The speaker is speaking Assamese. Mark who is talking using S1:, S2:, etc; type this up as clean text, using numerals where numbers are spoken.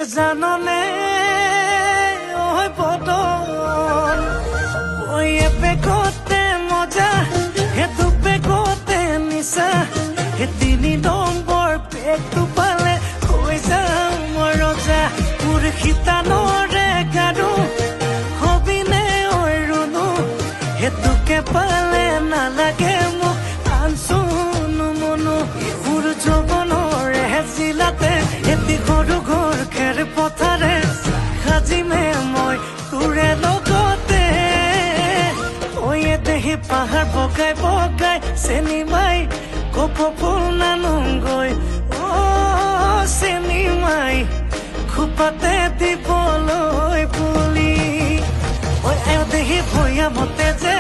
S1: জাননে ওই বদন ওই পেকতে মজা হে দুপে কোতে নিশা হে 3 নম্বৰ পেকটো পালে হৈ যাম মই ৰজা মোৰ খিতানৰে গাৰু হবিনে ঐ ৰুনু হেতুকে পালে নালাগে মোক আনচুনো মনো মোৰ যৌৱনৰে জিলাতে এটি সৰু ঘৰ খেৰ পথাৰে সাজিমে মই তোৰে লগতে ঐ দেহি পাহাৰ বগাই বগাই চেনি মাই কপৌ ফুল নানুংগৈ চেনি মাই খোপাতে দিবলৈ পুলি ঐ দেহি ভৈয়ামতে যে